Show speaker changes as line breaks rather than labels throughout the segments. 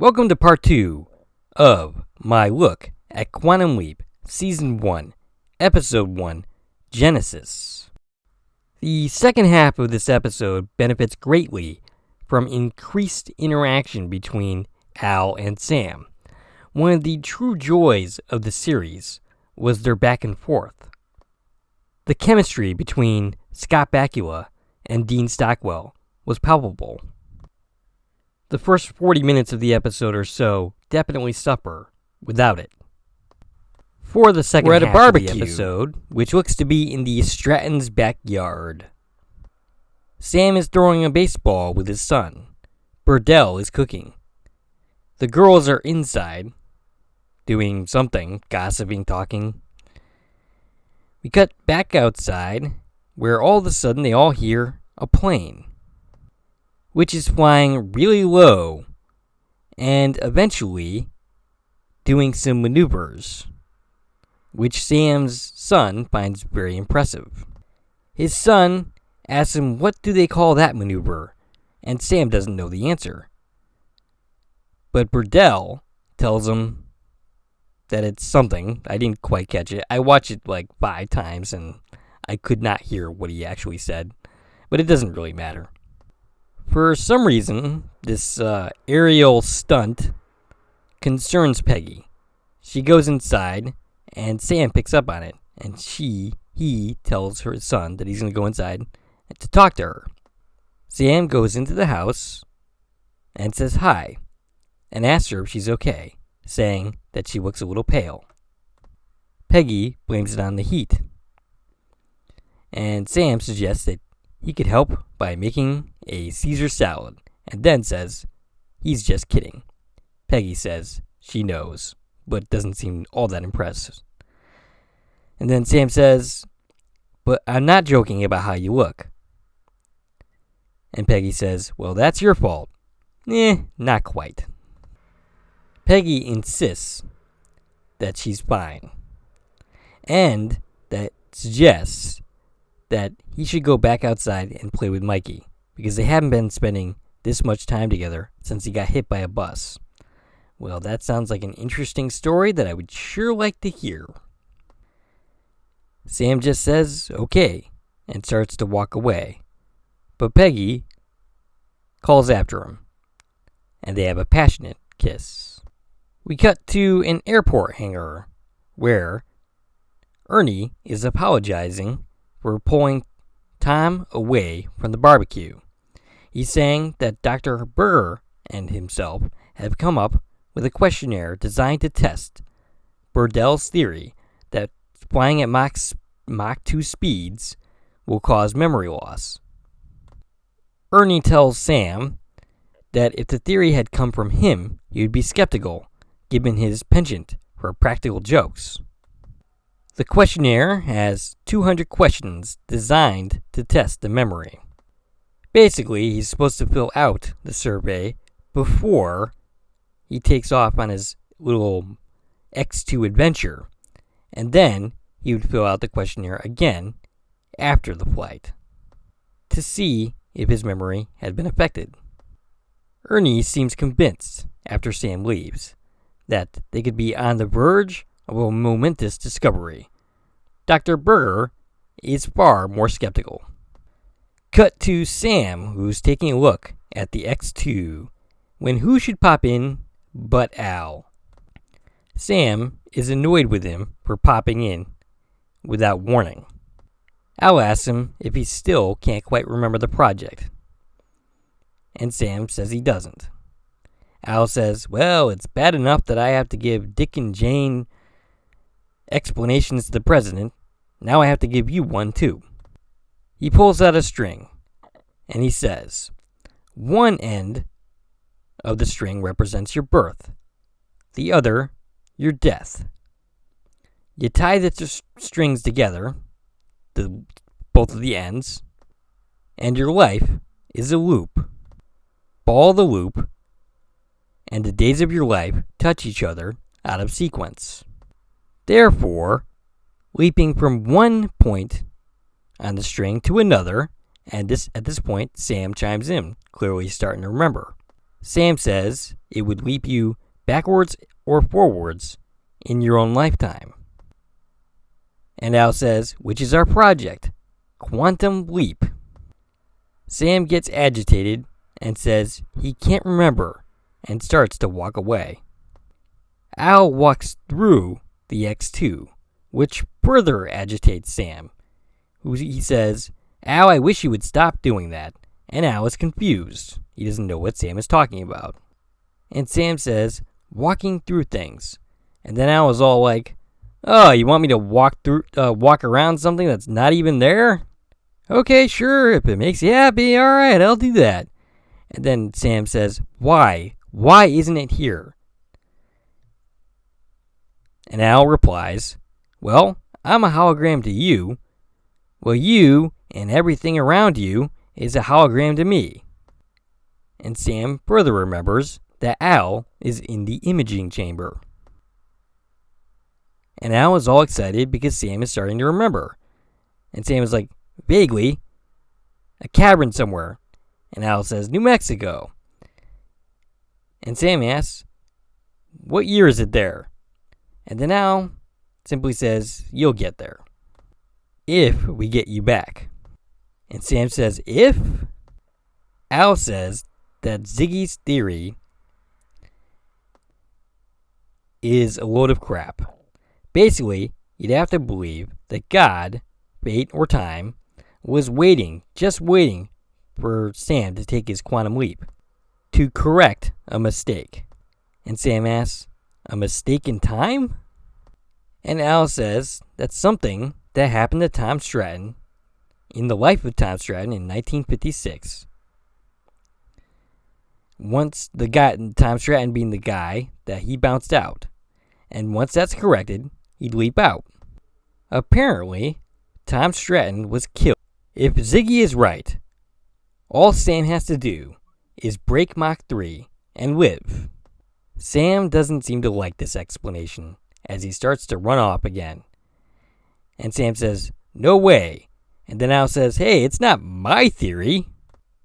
Welcome to part 2 of my look at Quantum Leap, Season 1, Episode 1, Genesis. The second half of this episode benefits greatly from increased interaction between Al and Sam. One of the true joys of the series was their back and forth. The chemistry between Scott Bakula and Dean Stockwell was palpable. The first 40 minutes of the episode or so definitely suffer without it. For the second half of the episode, which looks to be in the Stratton's backyard. Sam is throwing a baseball with his son. Burdell is cooking. The girls are inside, doing something, gossiping, talking. We cut back outside, where all of a sudden they all hear a plane, which is flying really low and eventually doing some maneuvers, which Sam's son finds very impressive. His son asks him, what do they call that maneuver? And Sam doesn't know the answer. But Burdell tells him that it's something. I didn't quite catch it. I watched it like 5 times and I could not hear what he actually said. But it doesn't really matter. For some reason, this aerial stunt concerns Peggy. She goes inside, and Sam picks up on it, and he tells her son that he's going to go inside to talk to her. Sam goes into the house and says hi, and asks her if she's okay, saying that she looks a little pale. Peggy blames it on the heat, and Sam suggests that he could help by making a Caesar salad, and then says he's just kidding. Peggy says she knows, but doesn't seem all that impressed. And then Sam says, but I'm not joking about how you look. And Peggy says, well, that's your fault. Not quite. Peggy insists that she's fine, and that suggests that he should go back outside and play with Mikey, because they haven't been spending this much time together since he got hit by a bus. Well, that sounds like an interesting story that I would sure like to hear. Sam just says, okay, and starts to walk away. But Peggy calls after him, and they have a passionate kiss. We cut to an airport hangar, where Ernie is apologizing for pulling Tom away from the barbecue. He's saying that Dr. Berger and himself have come up with a questionnaire designed to test Burdell's theory that flying at Mach 2 speeds will cause memory loss. Ernie tells Sam that if the theory had come from him, he would be skeptical, given his penchant for practical jokes. The questionnaire has 200 questions designed to test the memory. Basically, he's supposed to fill out the survey before he takes off on his little X2 adventure, and then he would fill out the questionnaire again after the flight to see if his memory had been affected. Ernie seems convinced, after Sam leaves, that they could be on the verge of a momentous discovery. Dr. Berger is far more skeptical. Cut to Sam, who's taking a look at the X2, when who should pop in but Al. Sam is annoyed with him for popping in without warning. Al asks him if he still can't quite remember the project, and Sam says he doesn't. Al says, well, it's bad enough that I have to give Dick and Jane explanations to the president. Now I have to give you one too. He pulls out a string, and he says, one end of the string represents your birth, the other, your death. You tie the strings together, both of the ends, and your life is a loop. Follow the loop, and the days of your life touch each other out of sequence. Therefore, leaping from one point on the string to another, and at this point, Sam chimes in, clearly starting to remember. Sam says it would leap you backwards or forwards in your own lifetime. And Al says, which is our project? Quantum leap. Sam gets agitated and says he can't remember and starts to walk away. Al walks through the X2, which further agitates Sam. He says, Al, I wish you would stop doing that. And Al is confused. He doesn't know what Sam is talking about. And Sam says, walking through things. And then Al is all like, oh, you want me to walk around something that's not even there? Okay, sure, if it makes you happy, alright, I'll do that. And then Sam says, why? Why isn't it here? And Al replies, well, I'm a hologram to you. Well, you and everything around you is a hologram to me. And Sam further remembers that Al is in the imaging chamber. And Al is all excited because Sam is starting to remember. And Sam is like, vaguely, a cavern somewhere. And Al says, New Mexico. And Sam asks, what year is it there? And then Al simply says, you'll get there. If we get you back. And Sam says, if? Al says that Ziggy's theory is a load of crap. Basically, you'd have to believe that God, fate, or time was waiting, just waiting for Sam to take his quantum leap to correct a mistake. And Sam asks, a mistake in time? And Al says that's something that happened to Tom Stratton in the life of Tom Stratton in 1956. Once the guy, Tom Stratton being the guy that he bounced out. And once that's corrected, he'd leap out. Apparently, Tom Stratton was killed. If Ziggy is right, all Sam has to do is break Mach 3 and live. Sam doesn't seem to like this explanation as he starts to run off again. And Sam says, no way. And then Al says, hey, it's not my theory.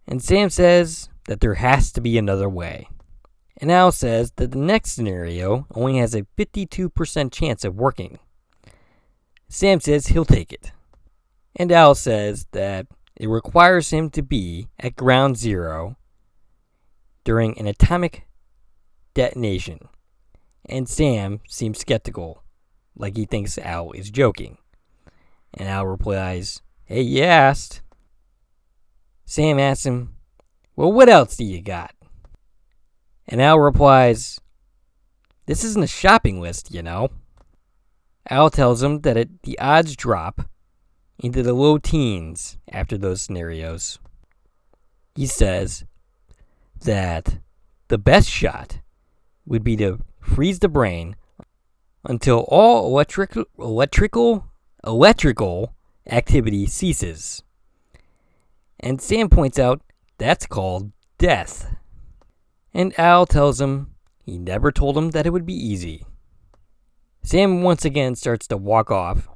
And Sam says that there has to be another way. And Al says that the next scenario only has a 52% chance of working. Sam says he'll take it. And Al says that it requires him to be at ground zero during an atomic detonation. And Sam seems skeptical, like he thinks Al is joking. And Al replies, hey, you asked. Sam asks him, well, what else do you got? And Al replies, this isn't a shopping list, you know. Al tells him that the odds drop into the low teens after those scenarios. He says that the best shot would be to freeze the brain until all electrical activity ceases. And Sam points out that's called death. And Al tells him he never told him that it would be easy. Sam once again starts to walk off,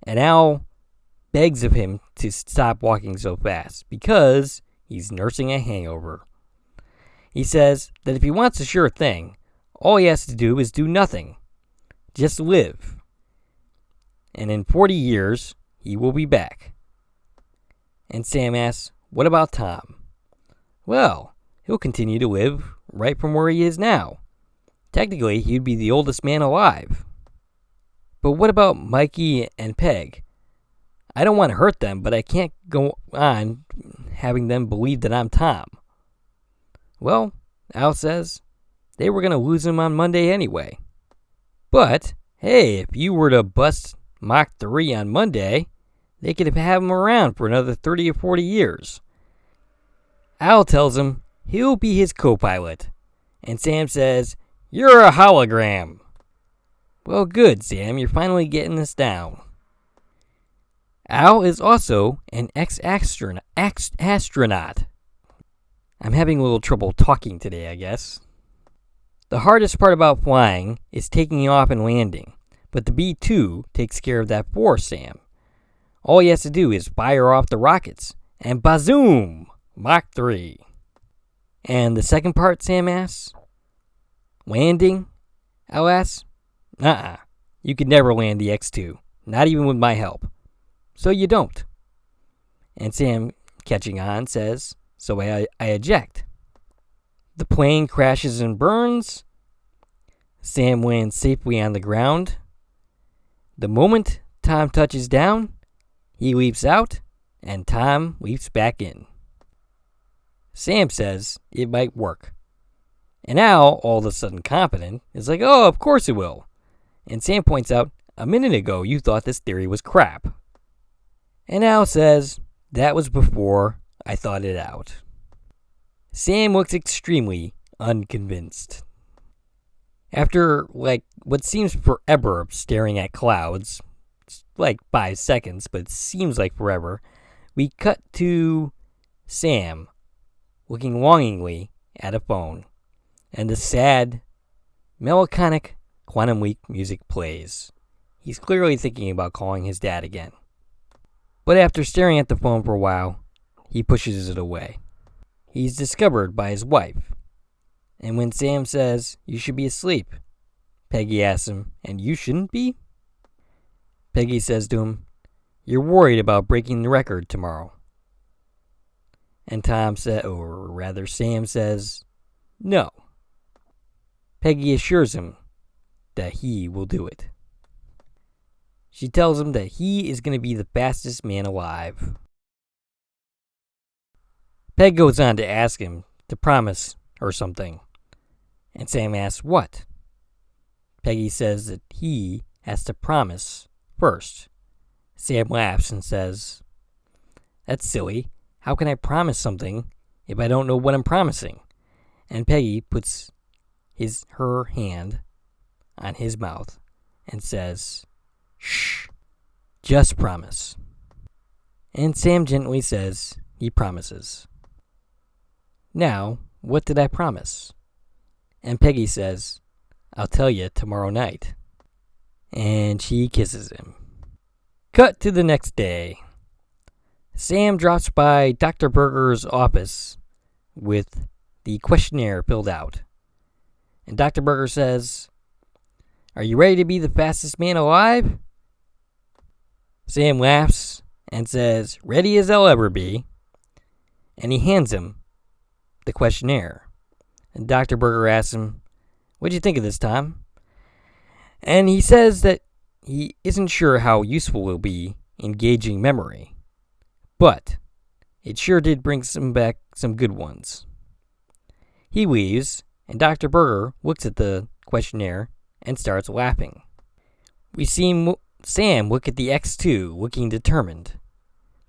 and Al begs of him to stop walking so fast because he's nursing a hangover. He says that if he wants a sure thing, all he has to do is do nothing. Just live. And in 40 years, he will be back. And Sam asks, what about Tom? Well, he'll continue to live right from where he is now. Technically, he'd be the oldest man alive. But what about Mikey and Peg? I don't want to hurt them, but I can't go on having them believe that I'm Tom. Well, Al says they were going to lose him on Monday anyway. But, hey, if you were to bust Mach 3 on Monday, they could have him around for another 30 or 40 years. Al tells him he'll be his co-pilot. And Sam says, you're a hologram. Well, good, Sam. You're finally getting this down. Al is also an ex-astronaut. I'm having a little trouble talking today, I guess. The hardest part about flying is taking off and landing, but the B-2 takes care of that for Sam. All he has to do is fire off the rockets, and bazoom! Mach 3. And the second part, Sam asks? Landing? Al asks. You could never land the X2, not even with my help. So you don't. And Sam, catching on, says, so I eject. The plane crashes and burns. Sam lands safely on the ground. The moment Tom touches down, he leaps out, and Tom leaps back in. Sam says it might work. And Al, all of a sudden confident, is like, oh, of course it will. And Sam points out, a minute ago you thought this theory was crap. And Al says, that was before I thought it out. Sam looks extremely unconvinced. After, what seems forever of staring at clouds, it's 5 seconds, but it seems like forever, we cut to Sam looking longingly at a phone, and the sad, melancholic Quantum Leap music plays. He's clearly thinking about calling his dad again. But after staring at the phone for a while, he pushes it away. He's discovered by his wife. And when Sam says, you should be asleep, Peggy asks him, and you shouldn't be? Peggy says to him, you're worried about breaking the record tomorrow. And Sam says, no. Peggy assures him that he will do it. She tells him that he is going to be the fastest man alive. Peg goes on to ask him to promise her something. And Sam asks what? Peggy says that he has to promise first. Sam laughs and says, that's silly. How can I promise something if I don't know what I'm promising? And Peggy puts her hand on his mouth and says, shh, just promise. And Sam gently says he promises. Now, what did I promise? And Peggy says, I'll tell you tomorrow night. And she kisses him. Cut to the next day. Sam drops by Dr. Berger's office with the questionnaire filled out. And Dr. Berger says, are you ready to be the fastest man alive? Sam laughs and says, ready as I'll ever be. And he hands him the questionnaire. And Dr. Berger asks him, what'd you think of this, Tom? And he says that he isn't sure how useful it will be in gauging memory. But it sure did bring back some good ones. He leaves, and Dr. Berger looks at the questionnaire and starts laughing. We see Sam look at the X2, looking determined.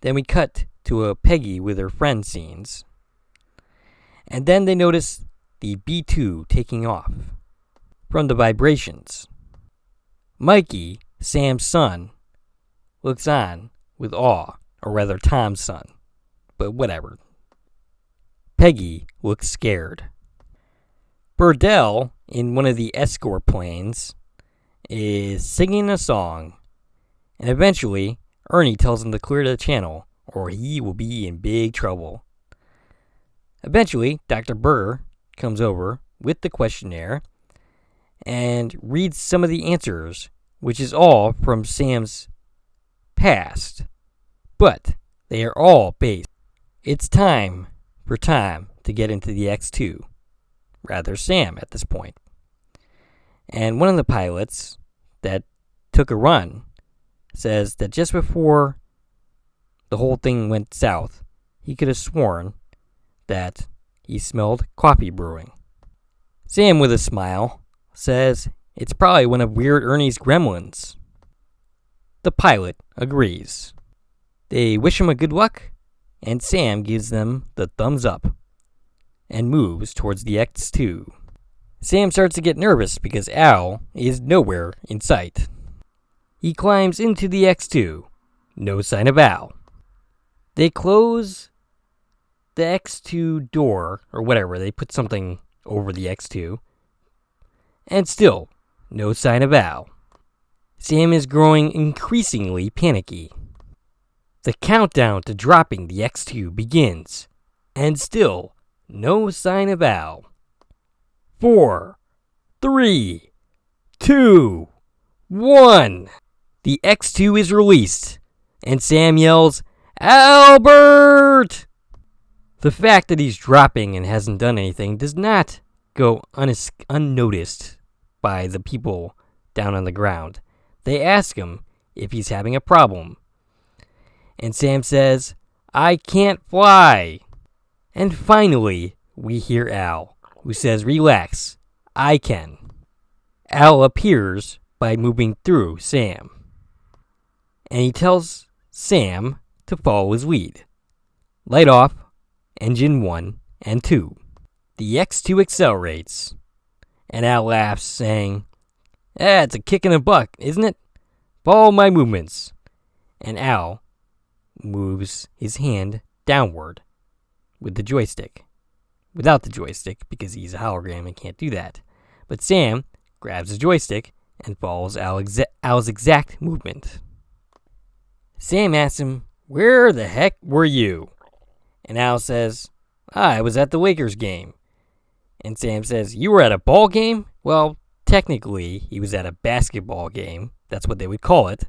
Then we cut to a Peggy with her friend scenes. And then they notice the B2 taking off from the vibrations. Mikey, Sam's son, looks on with awe, or rather Tom's son, but whatever. Peggy looks scared. Burdell, in one of the escort planes, is singing a song, and eventually Ernie tells him to clear the channel or he will be in big trouble. Eventually, Dr. Berger comes over with the questionnaire and reads some of the answers, which is all from Sam's past, but they are all based. It's time for Tom to get into the X2, rather Sam at this point. And one of the pilots that took a run says that just before the whole thing went south, he could have sworn that he smelled coffee brewing. Sam, with a smile, says it's probably one of Weird Ernie's gremlins. The pilot agrees. They wish him a good luck, and Sam gives them the thumbs up and moves towards the X2. Sam starts to get nervous because Al is nowhere in sight. He climbs into the X2. No sign of Al. They close the X2 door, or whatever. They put something over the X2. And still, no sign of Al. Sam is growing increasingly panicky. The countdown to dropping the X2 begins. And still, no sign of Al. 4, 3, 2, 1. The X2 is released, and Sam yells, Albert! The fact that he's dropping and hasn't done anything does not go unnoticed by the people down on the ground. They ask him if he's having a problem. And Sam says, I can't fly. And finally, we hear Al, who says, relax, I can. Al appears by moving through Sam. And he tells Sam to follow his lead. Light off engine 1 and 2. The X2 accelerates, and Al laughs, saying, it's a kick in the butt, isn't it? Follow my movements. And Al moves his hand downward with the joystick. Without the joystick, because he's a hologram and can't do that. But Sam grabs the joystick and follows Al's exact movement. Sam asks him, where the heck were you? And Al says, I was at the Lakers game. And Sam says, you were at a ball game? Well, technically, he was at a basketball game. That's what they would call it.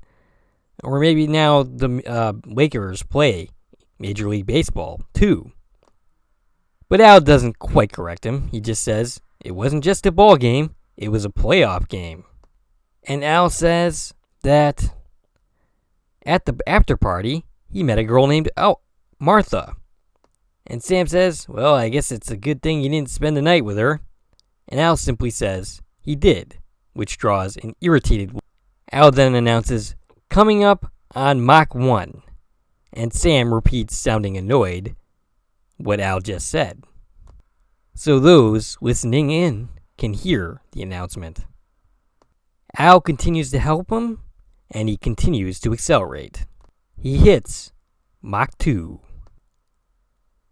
Or maybe now the Lakers play Major League Baseball, too. But Al doesn't quite correct him. He just says, it wasn't just a ball game, it was a playoff game. And Al says that at the after party, he met a girl named Martha. And Sam says, well, I guess it's a good thing you didn't spend the night with her. And Al simply says, he did, which draws an irritated look. Al then announces, coming up on Mach 1. And Sam repeats, sounding annoyed, what Al just said. So those listening in can hear the announcement. Al continues to help him, and he continues to accelerate. He hits Mach 2.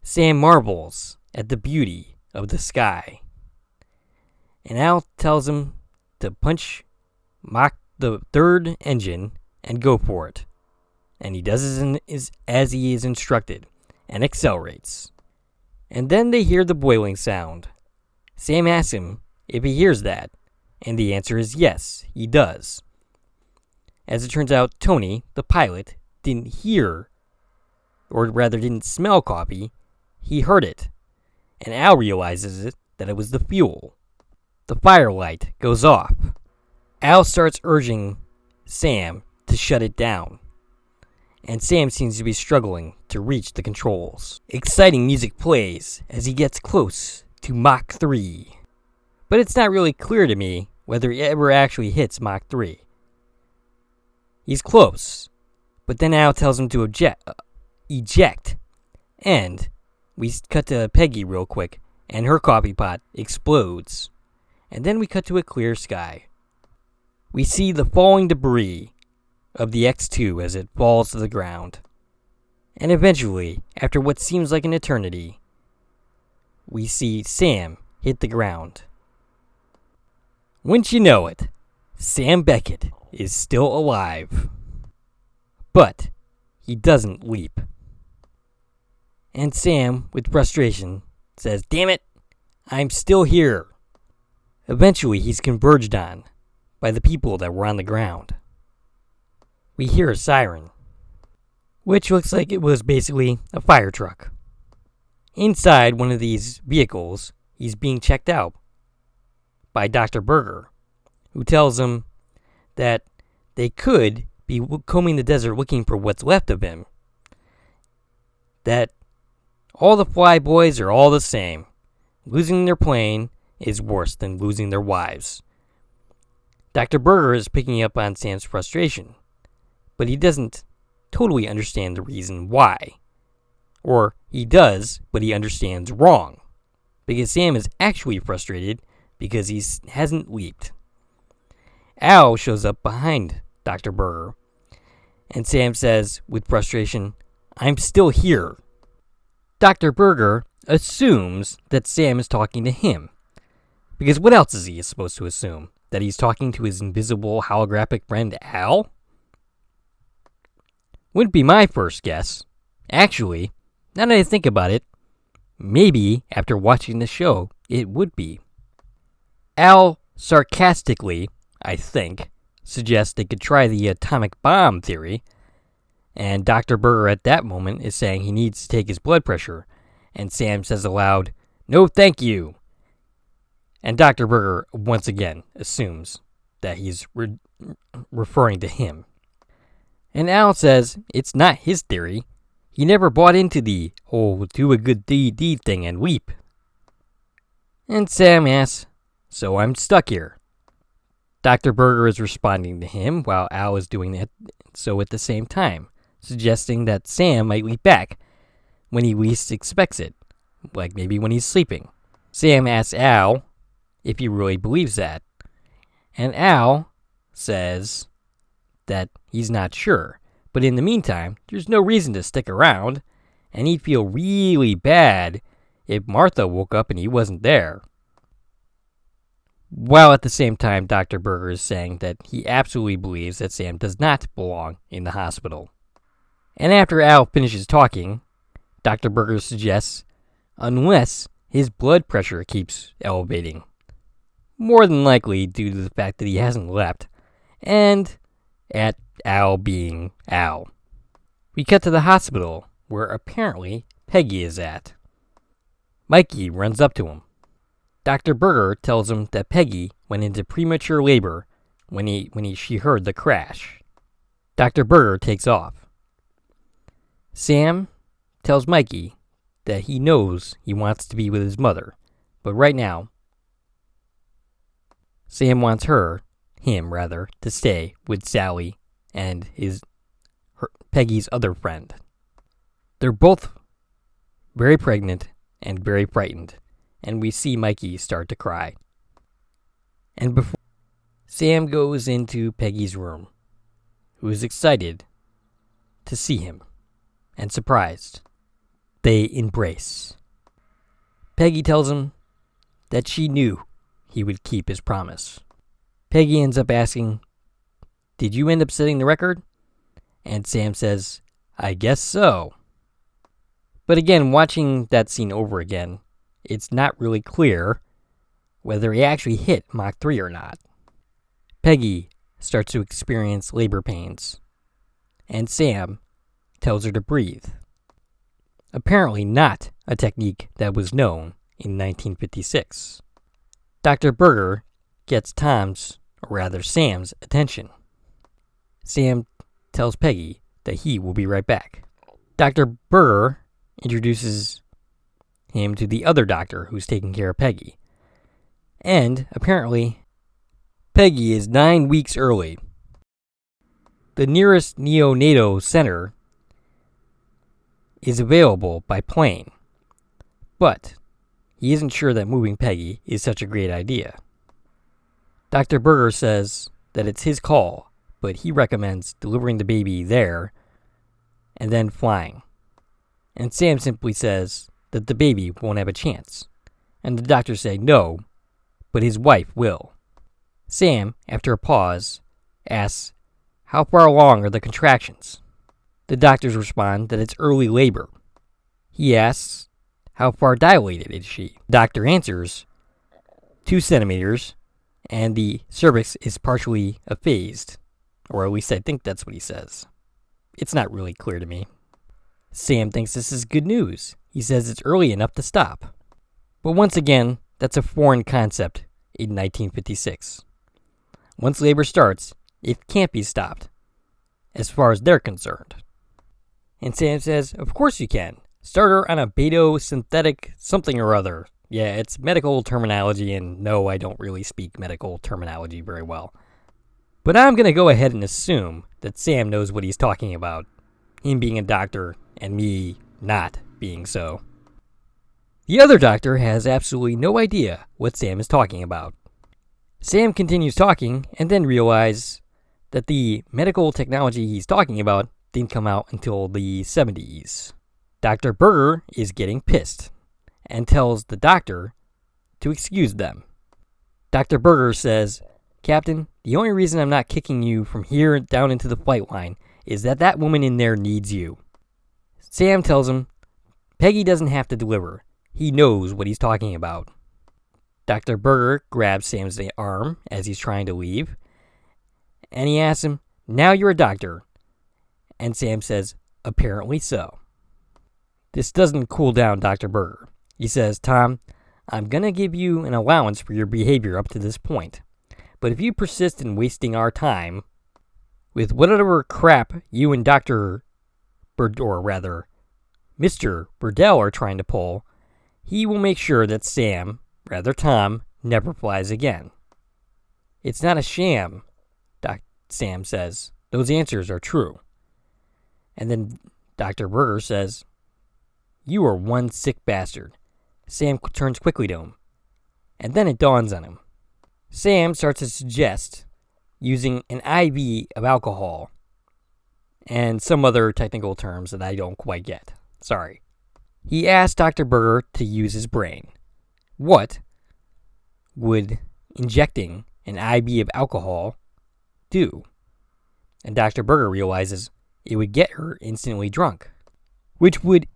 Sam marvels at the beauty of the sky. And Al tells him to punch the third engine and go for it. And he does as he is instructed and accelerates. And then they hear the boiling sound. Sam asks him if he hears that, and the answer is yes, he does. As it turns out, Tony, the pilot, didn't hear, or rather didn't smell coffee. He heard it, and Al realizes that it was the fuel. The firelight goes off. Al starts urging Sam to shut it down, and Sam seems to be struggling to reach the controls. Exciting music plays as he gets close to Mach 3. But it's not really clear to me whether he ever actually hits Mach 3. He's close, but then Al tells him to eject, and we cut to Peggy real quick, and her coffee pot explodes. And then we cut to a clear sky. We see the falling debris of the X2 as it falls to the ground. And eventually, after what seems like an eternity, we see Sam hit the ground. Wouldn't you know it, Sam Beckett is still alive. But he doesn't leap. And Sam, with frustration, says, damn it, I'm still here. Eventually, he's converged on by the people that were on the ground. We hear a siren, which looks like it was basically a fire truck. Inside one of these vehicles, he's being checked out by Dr. Berger, who tells him that they could be combing the desert looking for what's left of him. That all the flyboys are all the same. Losing their plane is worse than losing their wives. Dr. Berger is picking up on Sam's frustration, but he doesn't totally understand the reason why. Or he does, but he understands wrong. Because Sam is actually frustrated because he hasn't leaped. Al shows up behind Dr. Berger, and Sam says, with frustration, I'm still here. Dr. Berger assumes that Sam is talking to him. Because what else is he supposed to assume? That he's talking to his invisible holographic friend Al? Wouldn't be my first guess. Actually, now that I think about it, maybe after watching the show, it would be. Al sarcastically, I think, suggests they could try the atomic bomb theory, and Dr. Berger at that moment is saying he needs to take his blood pressure, and Sam says aloud, "No thank you." And Dr. Berger once again assumes that he's referring to him. And Al says it's not his theory. He never bought into the whole do a good deed thing and weep. And Sam asks, "So I'm stuck here." Dr. Berger is responding to him while Al is doing that so at the same time, suggesting that Sam might leap back when he least expects it, like maybe when he's sleeping. Sam asks Al if he really believes that, and Al says that he's not sure, but in the meantime, there's no reason to stick around, and he'd feel really bad if Martha woke up and he wasn't there. While at the same time, Dr. Berger is saying that he absolutely believes that Sam does not belong in the hospital. And after Al finishes talking, Dr. Berger suggests, unless his blood pressure keeps elevating, more than likely due to the fact that he hasn't left, and at Al being Al. We cut to the hospital, where apparently Peggy is at. Mikey runs up to him. Dr. Berger tells him that Peggy went into premature labor when she heard the crash. Dr. Berger takes off. Sam tells Mikey that he knows he wants to be with his mother, but right now, Sam wants him, to stay with Sally and Peggy's other friend. They're both very pregnant and very frightened, and we see Mikey start to cry. And before Sam goes into Peggy's room, who is excited to see him and surprised, they embrace. Peggy tells him that she knew he would keep his promise. Peggy ends up asking, "Did you end up setting the record?" And Sam says, "I guess so." But again, watching that scene over again, it's not really clear whether he actually hit Mach 3 or not. Peggy starts to experience labor pains, and Sam tells her to breathe. Apparently not a technique that was known in 1956. Dr. Berger gets Sam's attention. Sam tells Peggy that he will be right back. Dr. Berger introduces him to the other doctor who's taking care of Peggy. And apparently, Peggy is 9 weeks early. The nearest neonatal center is available by plane, but he isn't sure that moving Peggy is such a great idea. Dr. Berger says that it's his call, but he recommends delivering the baby there and then flying. And Sam simply says that the baby won't have a chance, and the doctors say no, but his wife will. Sam, after a pause, asks, "How far along are the contractions?" The doctors respond that it's early labor. He asks, "How far dilated is she?" The doctor answers, 2 centimeters, and the cervix is partially effaced, or at least I think that's what he says. It's not really clear to me. Sam thinks this is good news. He says it's early enough to stop. But once again, that's a foreign concept in 1956. Once labor starts, it can't be stopped, as far as they're concerned. And Sam says, "Of course you can. Start her on a beta-synthetic something or other." Yeah, it's medical terminology, and no, I don't really speak medical terminology very well. But I'm going to go ahead and assume that Sam knows what he's talking about, him being a doctor and me not being so. The other doctor has absolutely no idea what Sam is talking about. Sam continues talking and then realizes that the medical technology he's talking about didn't come out until the 70s. Dr. Berger is getting pissed and tells the doctor to excuse them. Dr. Berger says, "Captain, the only reason I'm not kicking you from here down into the flight line is that woman in there needs you." Sam tells him Peggy doesn't have to deliver. he knows what he's talking about. Dr. Berger grabs Sam's arm as he's trying to leave, and he asks him, "Now you're a doctor." And Sam says, "Apparently so." This doesn't cool down Dr. Berger. He says, "Tom, I'm going to give you an allowance for your behavior up to this point. But if you persist in wasting our time with whatever crap you and Mr. Burdell are trying to pull, he will make sure that Tom, never flies again." "It's not a sham," Sam says. "Those answers are true." And then Dr. Berger says, "You are one sick bastard." Sam turns quickly to him, and then it dawns on him. Sam starts to suggest using an IV of alcohol and some other technical terms that I don't quite get. Sorry. He asked Dr. Berger to use his brain. What would injecting an IV of alcohol do? And Dr. Berger realizes it would get her instantly drunk, which would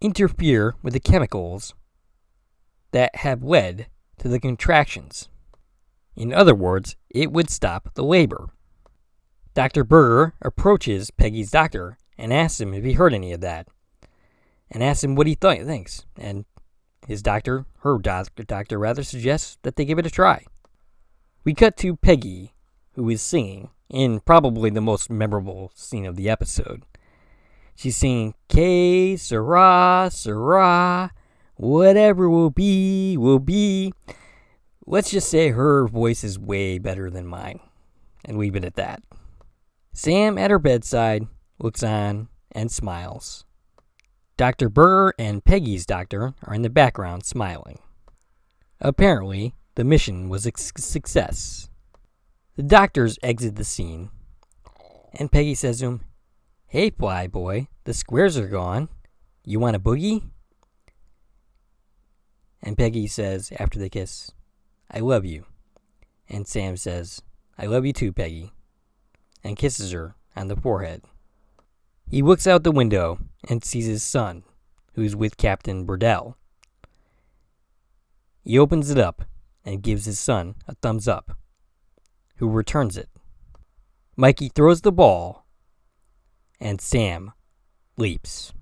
interfere with the chemicals that have led to the contractions. In other words, it would stop the labor. Dr. Berger approaches Peggy's doctor and asks him if he heard any of that, and asks him what he thinks. And her doctor suggests that they give it a try. We cut to Peggy, who is singing in probably the most memorable scene of the episode. She's singing, "Que sera, sera, whatever will be, will be." Let's just say her voice is way better than mine, and leave it at that. Sam at her bedside looks on and smiles. Dr. Berger and Peggy's doctor are in the background smiling. Apparently, the mission was a success. The doctors exit the scene, and Peggy says to him, "Hey, fly boy, the squares are gone. You want a boogie?" And Peggy says, after they kiss, "I love you." And Sam says, "I love you too, Peggy," and kisses her on the forehead. He looks out the window and sees his son, who's with Captain Burdell. He opens it up and gives his son a thumbs up, who returns it. Mikey throws the ball, and Sam leaps.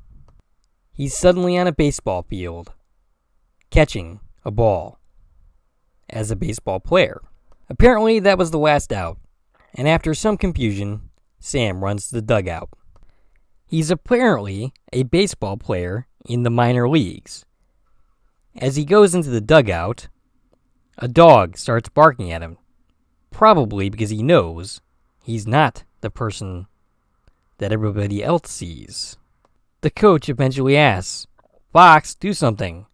He's suddenly on a baseball field, catching a ball as a baseball player. Apparently, that was the last out, and after some confusion, Sam runs to the dugout. He's apparently a baseball player in the minor leagues. As he goes into the dugout, a dog starts barking at him, probably because he knows he's not the person that everybody else sees. The coach eventually asks, "Fox, do something."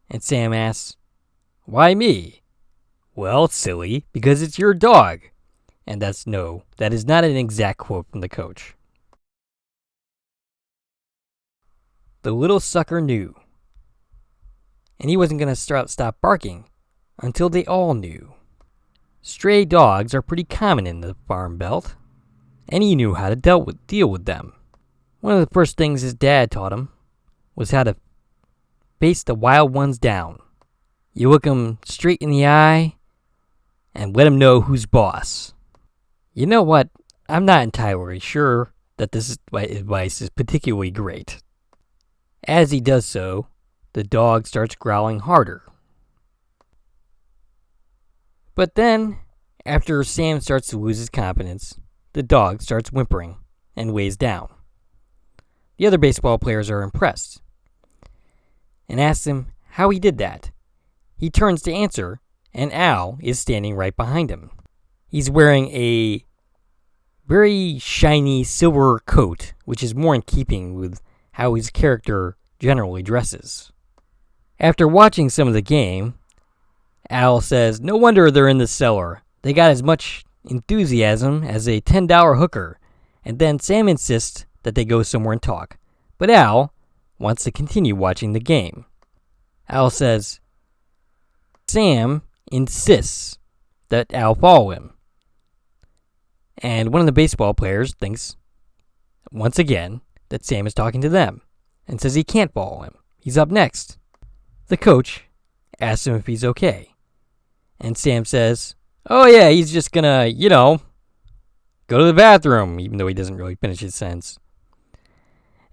And Sam asks, "Why me?" "Well, silly, because it's your dog." And that is not an exact quote from the coach. The little sucker knew. And he wasn't going to stop barking until they all knew. Stray dogs are pretty common in the farm belt, and he knew how to deal with them. One of the first things his dad taught him was how to face the wild ones down. You look them straight in the eye and let them know who's boss. You know what? I'm not entirely sure that this advice is particularly great. As he does so, the dog starts growling harder. But then, after Sam starts to lose his confidence, the dog starts whimpering and lays down. The other baseball players are impressed and ask him how he did that. He turns to answer, and Al is standing right behind him. He's wearing a very shiny silver coat, which is more in keeping with how his character generally dresses. After watching some of the game, Al says, "No wonder they're in the cellar. They got as much enthusiasm as a $10 hooker." And then Sam insists that they go somewhere and talk. But Al wants to continue watching the game. Al says Sam insists that Al follow him. And one of the baseball players thinks, once again, that Sam is talking to them and says he can't follow him. He's up next. The coach asks him if he's okay. And Sam says, oh yeah, he's just gonna, go to the bathroom, even though he doesn't really finish his sentence.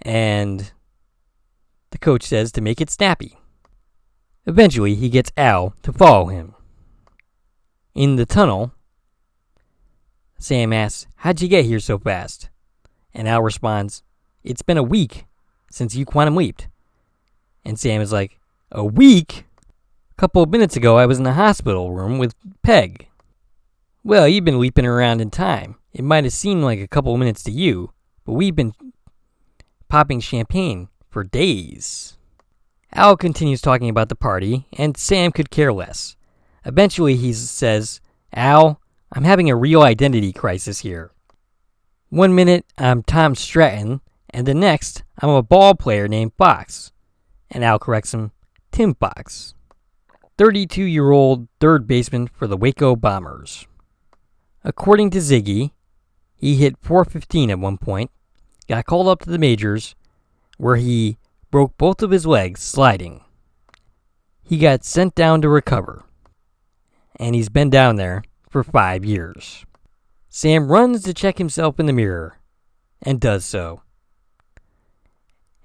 And the coach says to make it snappy. Eventually, he gets Al to follow him. In the tunnel, Sam asks, how'd you get here so fast? And Al responds, it's been a week since you quantum leaped. And Sam is like, a week? A couple of minutes ago, I was in the hospital room with Peg. Well, you've been leaping around in time. It might have seemed like a couple of minutes to you, but we've been popping champagne for days. Al continues talking about the party, and Sam could care less. Eventually, he says, Al, I'm having a real identity crisis here. 1 minute, I'm Tom Stratton, and the next, I'm a ball player named Fox. And Al corrects him, Tim Fox. 32-year-old third baseman for the Waco Bombers. According to Ziggy, he hit .415 at one point, got called up to the majors, where he broke both of his legs sliding. He got sent down to recover, and he's been down there for 5 years. Sam runs to check himself in the mirror, and does so,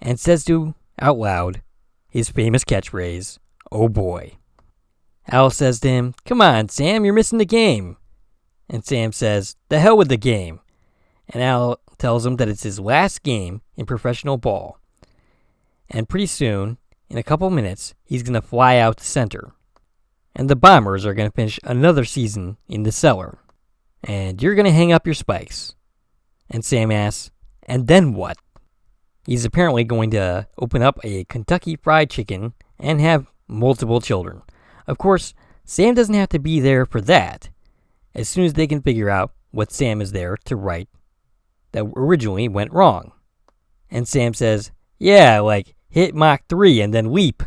and says out loud his famous catchphrase, oh boy. Al says to him, come on, Sam, you're missing the game. And Sam says, the hell with the game. And Al tells him that it's his last game in professional ball. And pretty soon, in a couple minutes, he's going to fly out to center. And the Bombers are going to finish another season in the cellar. And you're going to hang up your spikes. And Sam asks, and then what? He's apparently going to open up a Kentucky Fried Chicken and have multiple children. Of course, Sam doesn't have to be there for that, as soon as they can figure out what Sam is there to right that originally went wrong. And Sam says, yeah, like hit Mach 3 and then leap.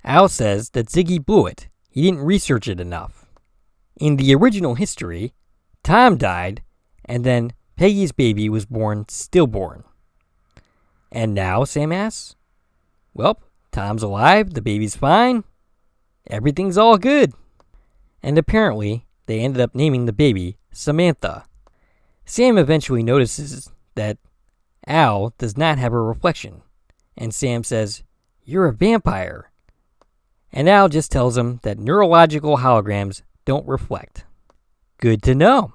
Al says that Ziggy blew it. He didn't research it enough. In the original history, Tom died, and then Peggy's baby was born stillborn. And now, Sam asks, well, Tom's alive, the baby's fine, everything's all good. And apparently, they ended up naming the baby Samantha. Sam eventually notices that Al does not have a reflection, and Sam says, you're a vampire. And Al just tells him that neurological holograms don't reflect. Good to know.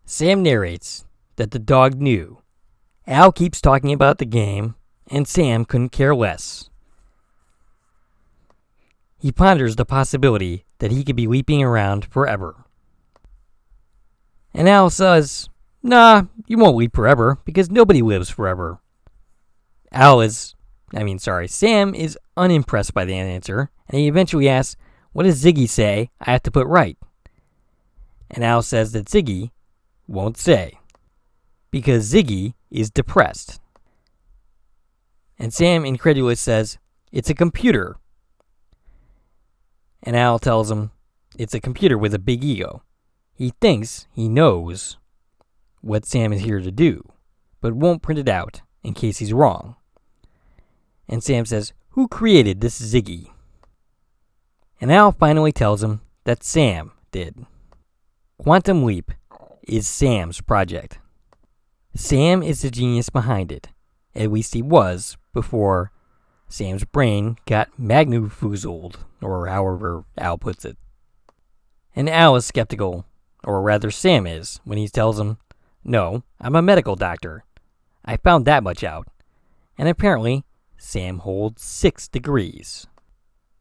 Sam narrates that the dog knew. Al keeps talking about the game, and Sam couldn't care less. He ponders the possibility that he could be leaping around forever. And Al says, nah, you won't leap forever, because nobody lives forever. Sam is unimpressed by the answer, and he eventually asks, what does Ziggy say I have to put right? And Al says that Ziggy won't say, because Ziggy is depressed. And Sam, incredulous, says, it's a computer. And Al tells him, it's a computer with a big ego. He thinks he knows what Sam is here to do, but won't print it out in case he's wrong. And Sam says, who created this Ziggy? And Al finally tells him that Sam did. Quantum Leap is Sam's project. Sam is the genius behind it. At least he was before Sam's brain got magnifoozled, or however Al puts it. And Al is skeptical, or rather Sam is, when he tells him, no, I'm a medical doctor. I found that much out. And apparently, Sam holds 6 degrees.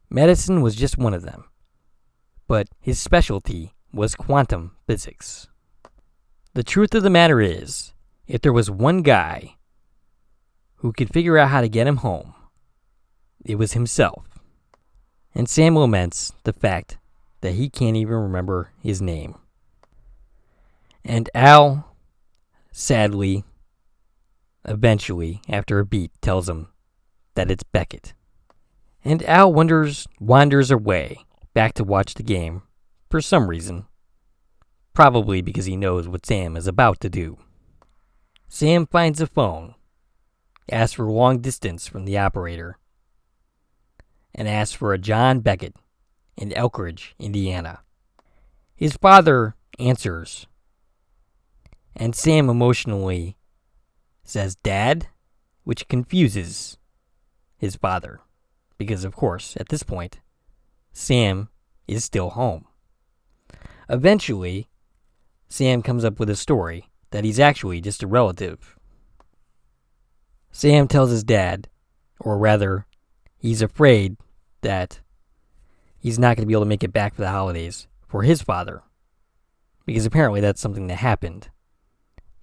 Medicine was just one of them. But his specialty was quantum physics. The truth of the matter is, if there was one guy who could figure out how to get him home, it was himself. And Sam laments the fact that he can't even remember his name. And Al, sadly, eventually, after a beat, tells him that it's Beckett. And Al wanders away back to watch the game for some reason. Probably because he knows what Sam is about to do. Sam finds a phone, asks for long distance from the operator, and asks for a John Beckett in Elkridge, Indiana. His father answers, and Sam emotionally says, "Dad?" which confuses his father, because of course, at this point, Sam is still home. Eventually, Sam comes up with a story that he's actually just a relative. Sam tells his dad, or rather, he's afraid that he's not going to be able to make it back for the holidays for his father, because apparently that's something that happened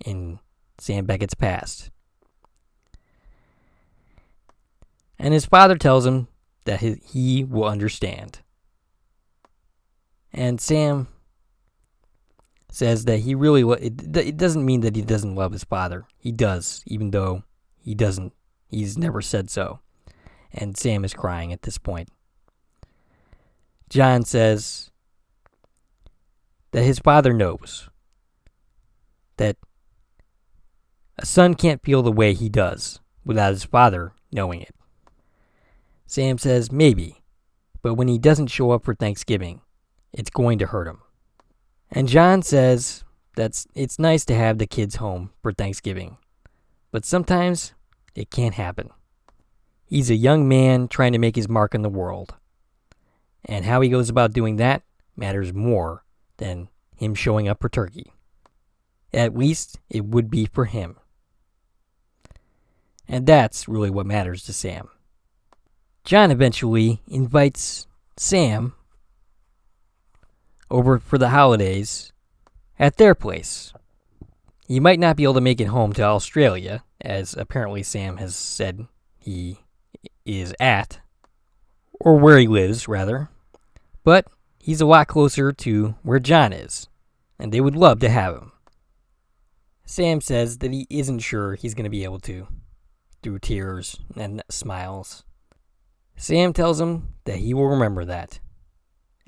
in Sam Beckett's past. And his father tells him that he will understand. And Sam says that he really... It doesn't mean that he doesn't love his father. He does, even though he doesn't. He's never said so. And Sam is crying at this point. John says that his father knows that a son can't feel the way he does without his father knowing it. Sam says maybe, but when he doesn't show up for Thanksgiving, it's going to hurt him. And John says that it's nice to have the kids home for Thanksgiving, but sometimes it can't happen. He's a young man trying to make his mark in the world, and how he goes about doing that matters more than him showing up for turkey. At least it would be for him. And that's really what matters to Sam. John eventually invites Sam over for the holidays at their place. He might not be able to make it home to Australia, as apparently Sam has said he is at, or where he lives, rather, but he's a lot closer to where John is, and they would love to have him. Sam says that he isn't sure he's going to be able to, through tears and smiles. Sam tells him that he will remember that,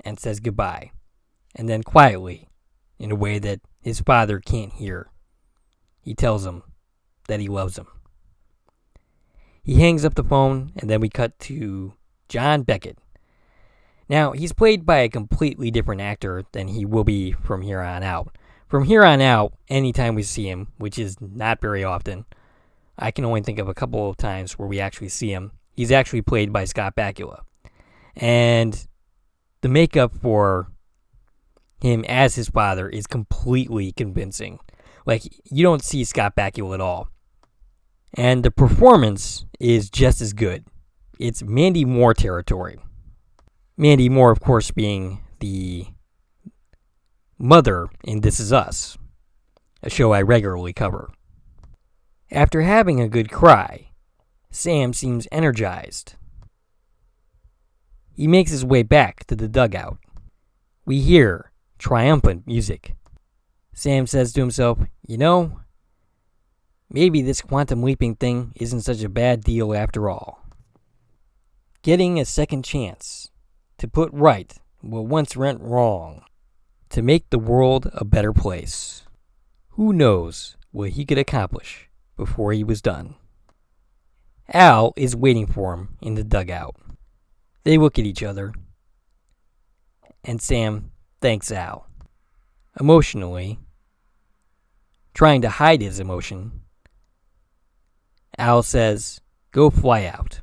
and says goodbye, and then quietly, in a way that his father can't hear, he tells him that he loves him. He hangs up the phone, and then we cut to John Beckett. Now, he's played by a completely different actor than he will be from here on out. From here on out, anytime we see him, which is not very often, I can only think of a couple of times where we actually see him. He's actually played by Scott Bakula. And the makeup for him as his father is completely convincing. Like, you don't see Scott Bakula at all. And the performance is just as good. It's Mandy Moore territory. Mandy Moore, of course, being the mother in This Is Us, a show I regularly cover. After having a good cry, Sam seems energized. He makes his way back to the dugout. We hear triumphant music. Sam says to himself, maybe this quantum leaping thing isn't such a bad deal after all. Getting a second chance to put right what once went wrong, to make the world a better place. Who knows what he could accomplish before he was done. Al is waiting for him in the dugout. They look at each other, and Sam thanks Al. Emotionally, trying to hide his emotion, Al says, "Go fly out."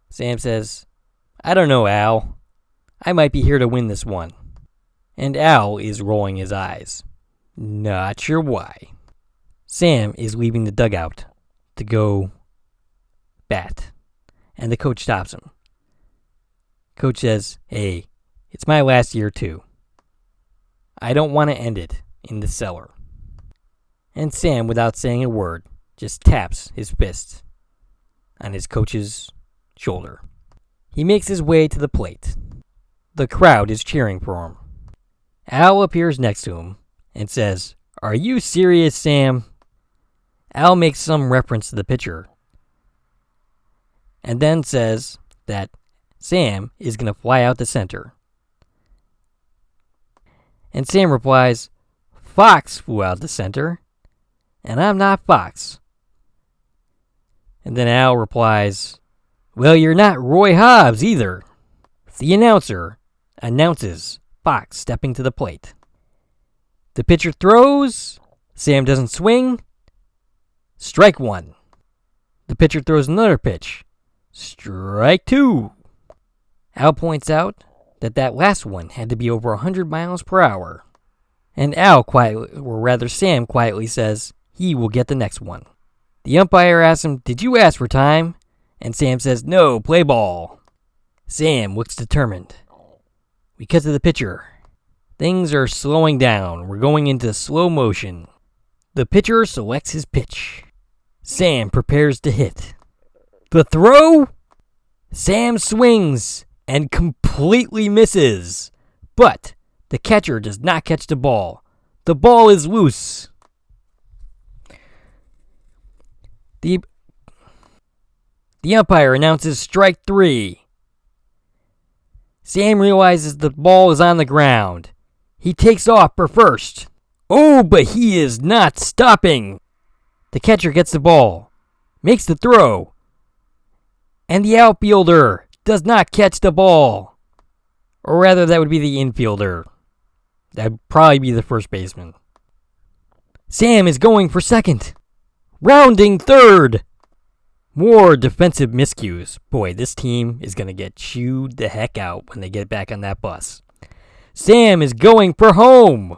Sam says, "I don't know, Al. I might be here to win this one." And Al is rolling his eyes. Not sure why. Sam is leaving the dugout to go bat, and the coach stops him. Coach says, "Hey, it's my last year too. I don't want to end it in the cellar." And Sam, without saying a word, just taps his fist on his coach's shoulder. He makes his way to the plate. The crowd is cheering for him. Al appears next to him and says, "Are you serious, Sam?" Al makes some reference to the pitcher and then says that Sam is going to fly out to center. And Sam replies, "Fox flew out to center, and I'm not Fox." And then Al replies, Well, you're not Roy Hobbs either. The announcer announces Fox stepping to the plate. The pitcher throws. Sam doesn't swing. Strike one. The pitcher throws another pitch. Strike two. Al points out that last one had to be over 100 miles per hour. And Sam quietly says he will get the next one. The umpire asks him, "Did you ask for time?" And Sam says, "No, play ball." Sam looks determined. We cut to the pitcher. Things are slowing down. We're going into slow motion. The pitcher selects his pitch. Sam prepares to hit. The throw? Sam swings and completely misses. But the catcher does not catch the ball. The ball is loose. The umpire announces strike three. Sam realizes the ball is on the ground. He takes off for first. Oh, but he is not stopping. The catcher gets the ball, makes the throw, and the outfielder does not catch the ball. Or rather, that would be the infielder. That would probably be the first baseman. Sam is going for second. Rounding third. More defensive miscues. Boy, this team is going to get chewed the heck out when they get back on that bus. Sam is going for home.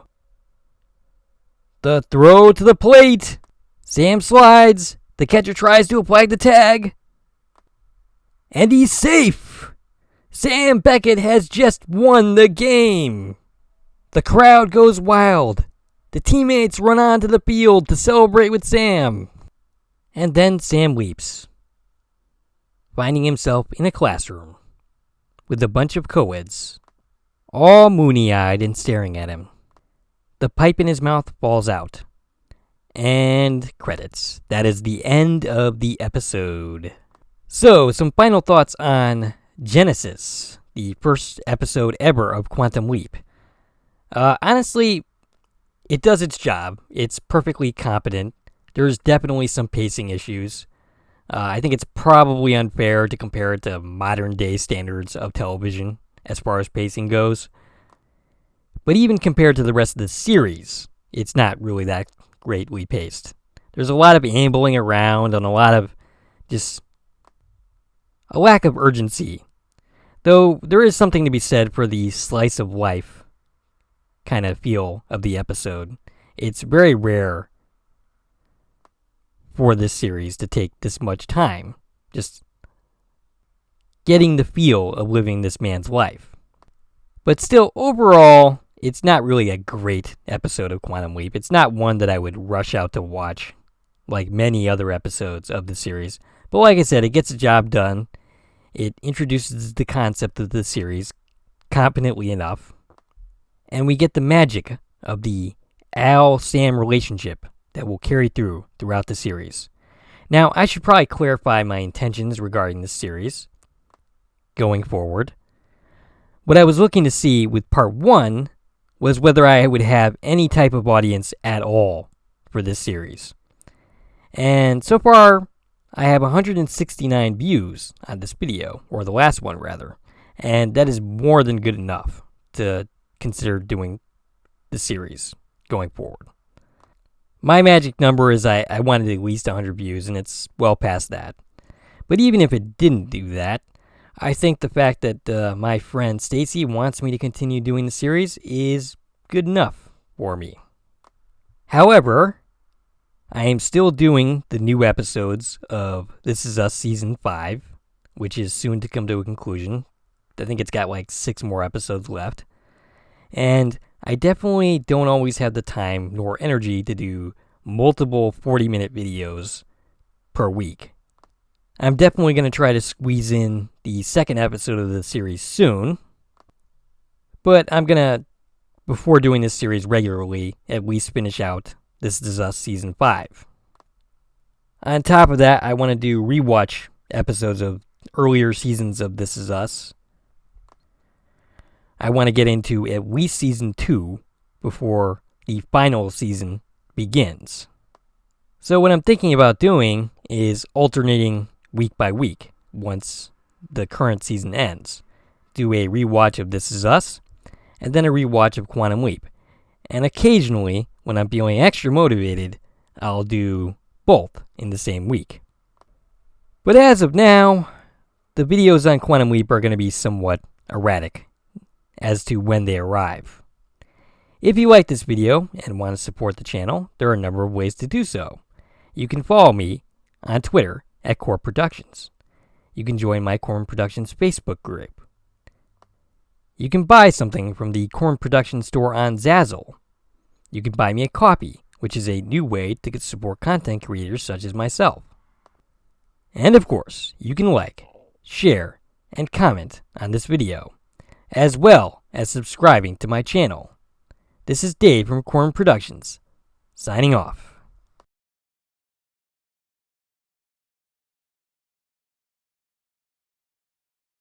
The throw to the plate. Sam slides. The catcher tries to apply the tag. And he's safe. Sam Beckett has just won the game. The crowd goes wild. The teammates run onto the field to celebrate with Sam. And then Sam leaps, finding himself in a classroom with a bunch of co-eds, all moony-eyed and staring at him. The pipe in his mouth falls out. And credits. That is the end of the episode. So, some final thoughts on Genesis, the first episode ever of Quantum Leap. Honestly, it does its job. It's perfectly competent. There's definitely some pacing issues. I think it's probably unfair to compare it to modern day standards of television as far as pacing goes. But even compared to the rest of the series, it's not really that greatly paced. There's a lot of ambling around and a lot of just a lack of urgency. Though there is something to be said for the slice of life kind of feel of the episode. It's very rare for this series to take this much time just getting the feel of living this man's life. But still, overall, it's not really a great episode of Quantum Leap. It's not one that I would rush out to watch like many other episodes of the series. But like I said, it gets the job done. It introduces the concept of the series competently enough. And we get the magic of the Al-Sam relationship that will carry throughout the series. Now, I should probably clarify my intentions regarding this series going forward. What I was looking to see with part 1 was whether I would have any type of audience at all for this series. And so far, I have 169 views on this video, or the last one rather, and that is more than good enough to consider doing the series going forward. My magic number is I wanted at least 100 views, and it's well past that. But even if it didn't do that, I think the fact that my friend Stacy wants me to continue doing the series is good enough for me. However, I am still doing the new episodes of This Is Us Season 5, which is soon to come to a conclusion. I think it's got like 6 more episodes left. And I definitely don't always have the time nor energy to do multiple 40-minute videos per week. I'm definitely going to try to squeeze in the second episode of the series soon. But I'm going to, before doing this series regularly, at least finish out This Is Us Season 5. On top of that, I want to do rewatch episodes of earlier seasons of This Is Us. I want to get into at least Season 2 before the final season begins. So what I'm thinking about doing is alternating week by week once the current season ends. Do a rewatch of This Is Us, and then a rewatch of Quantum Leap. And occasionally, when I'm feeling extra motivated, I'll do both in the same week. But as of now, the videos on Quantum Leap are going to be somewhat erratic as to when they arrive. If you like this video and want to support the channel, there are a number of ways to do so. You can follow me on Twitter at Core Productions. You can join my Corn Productions Facebook group. You can buy something from the Corn Productions store on Zazzle. You can buy me a copy, which is a new way to support content creators such as myself. And of course, you can like, share, and comment on this video, as well as subscribing to my channel. This is Dave from Corn Productions, signing off.